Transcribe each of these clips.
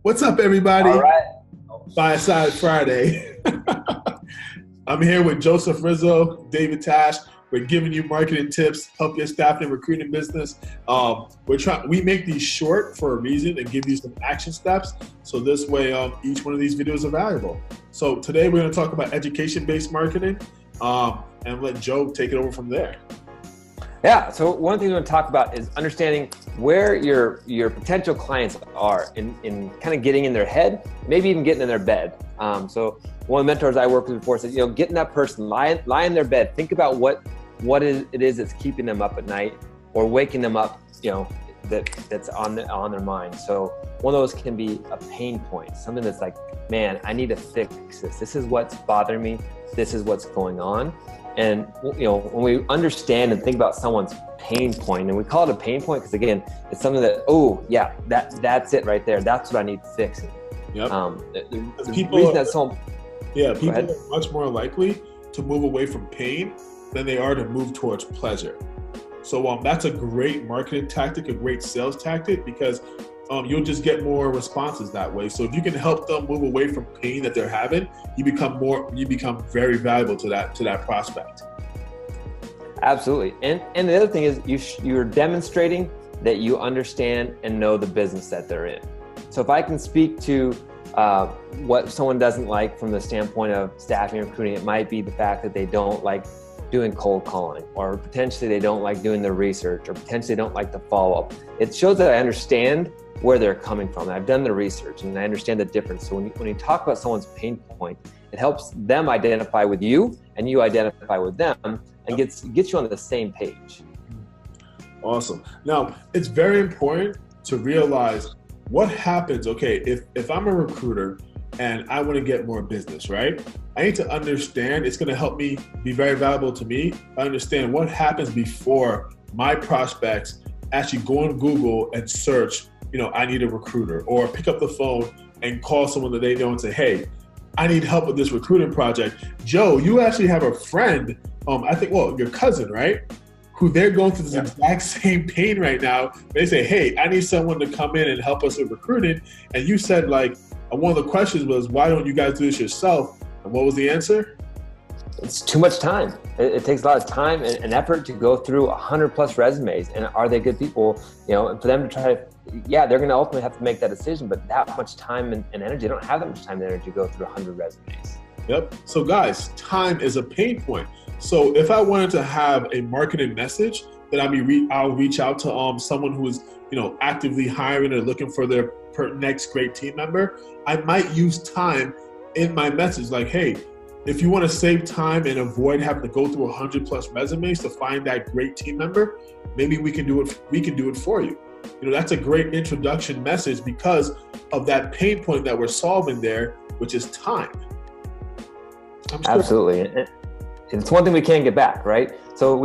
What's up, everybody? All right. Fireside Friday. I'm here with Joseph Rizzo, David Tash. We're giving you marketing tips, help your staff and recruiting business. We make these short for a reason and give you some action steps. So this way, each one of these videos are valuable. So today we're going to talk about education-based marketing, and let Joe take it over from there. Yeah, so one thing we want to talk about is understanding where your potential clients are in kind of getting in their head, maybe even getting in their bed. So one of the mentors I worked with before said, getting that person, lie in their bed, think about what it is that's keeping them up at night or waking them up, that's on their mind. So one of those can be a pain point, something that's like, man, I need to fix this. This is what's bothering me. This is what's going on. And when we understand and think about someone's pain point, and we call it a pain point because again, it's something that, that's it right there. That's what I need fixing. Yep. People are much more likely to move away from pain than they are to move towards pleasure. So that's a great marketing tactic, a great sales tactic, because you'll just get more responses that way. So if you can help them move away from pain that they're having, you become very valuable to that prospect. Absolutely. And the other thing is you're demonstrating that you understand and know the business that they're in. So if I can speak to what someone doesn't like from the standpoint of staffing and recruiting, it might be the fact that they don't like doing cold calling, or potentially they don't like doing the research, or potentially don't like the follow-up. It shows that I understand where they're coming from. I've done the research and I understand the difference. So when you talk about someone's pain point, it helps them identify with you and you identify with them and gets you on the same page. Awesome. Now, it's very important to realize what happens, if I'm a recruiter and I want to get more business, right? I need to understand, it's going to help me be very valuable to me. I understand what happens before my prospects actually go on Google and search, I need a recruiter, or pick up the phone and call someone that they know and say, hey, I need help with this recruiting project. Joe, you actually have a friend, your cousin, right? Who they're going through this exact same pain right now. They say, hey, I need someone to come in and help us with recruiting. And you said one of the questions was, why don't you guys do this yourself? And what was the answer? It's too much time. It takes a lot of time and effort to go through 100+ resumes. And are they good people? And for them to try to, they're going to ultimately have to make that decision, but that much time and energy, they don't have that much time and energy to go through 100 resumes. Yep. So guys, time is a pain point. So if I wanted to have a marketing message that I'll reach out to someone who is, actively hiring or looking for their next great team member, I might use time in my message. Like, hey, if you want to save time and avoid having to go through 100+ resumes to find that great team member, maybe we can do it for you. That's a great introduction message because of that pain point that we're solving there, which is time. Absolutely. And it's one thing we can't get back, right? So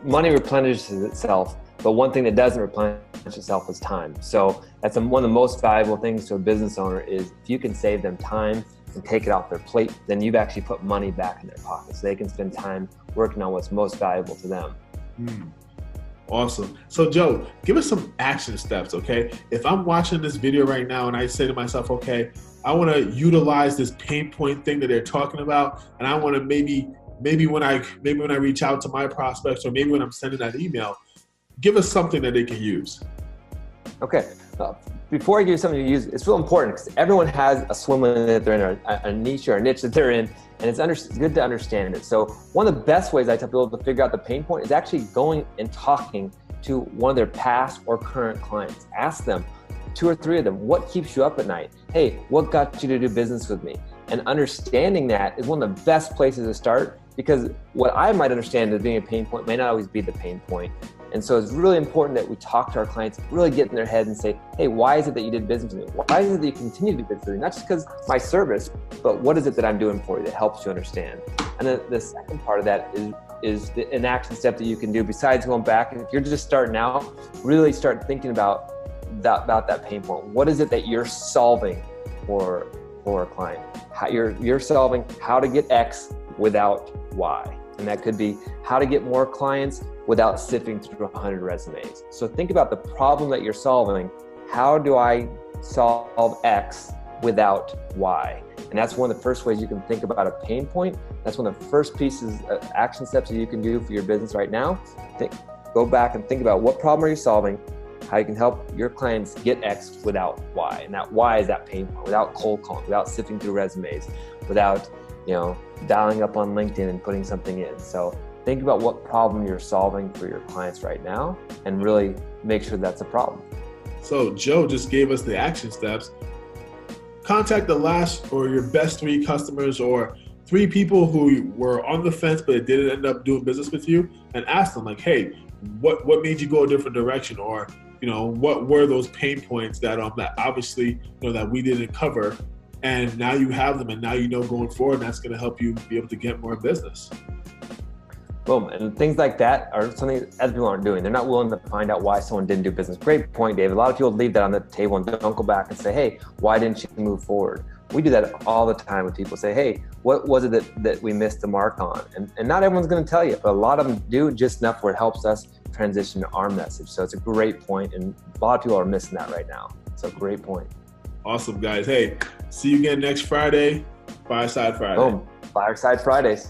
money replenishes itself, but one thing that doesn't replenish itself is time. So that's one of the most valuable things to a business owner is if you can save them time and take it off their plate, then you've actually put money back in their pockets. So they can spend time working on what's most valuable to them. Awesome. So Joe, give us some action steps, okay? If I'm watching this video right now and I say to myself, okay, I want to utilize this pain point thing that they're talking about, and I want to maybe when I reach out to my prospects, or maybe when I'm sending that email, give us something that they can use. Okay. Before I give you something to use, it's real important because everyone has a swim lane that they're in, a niche or a niche that they're in, and it's good to understand it. So one of the best ways I tell people to figure out the pain point is actually going and talking to one of their past or current clients. Ask them, 2 or 3 of them, what keeps you up at night? Hey, what got you to do business with me? And understanding that is one of the best places to start, because what I might understand as being a pain point may not always be the pain point. And so it's really important that we talk to our clients, really get in their head and say, hey, why is it that you did business with me? Why is it that you continue to do business with me? Not just because my service, but what is it that I'm doing for you that helps you understand? And then the second part of that is an action step that you can do besides going back. And if you're just starting out, really start thinking about that pain point. What is it that you're solving for a client? You're solving how to get X without Y. And that could be how to get more clients without sifting through 100 resumes. So think about the problem that you're solving. How do I solve X without Y. And that's one of the first ways you can think about a pain point. That's one of the first pieces of action steps that you can do for your business right now. Go back and think about what problem are you solving, how you can help your clients get X without Y. And that Y is that pain point, without cold calling, without sifting through resumes, without, dialing up on LinkedIn and putting something in. So think about what problem you're solving for your clients right now and really make sure that's a problem. So Joe just gave us the action steps. Contact the last or your best 3 customers or 3 people who were on the fence but didn't end up doing business with you, and ask them like, hey, what made you go a different direction? Or, what were those pain points that obviously, that we didn't cover, and now you have them, and now going forward, and that's going to help you be able to get more business. Boom. And things like that are something that other people aren't doing. They're not willing to find out why someone didn't do business. Great point, David. A lot of people leave that on the table and don't go back and say, hey, why didn't you move forward? We do that all the time with people. Say, hey, what was it that we missed the mark on? And not everyone's going to tell you, but a lot of them do just enough where it helps us transition to our message. So it's a great point, and a lot of people are missing that right now. So great point. Awesome, guys. Hey, see you again next Friday. Fireside Friday. Boom. Fireside Fridays.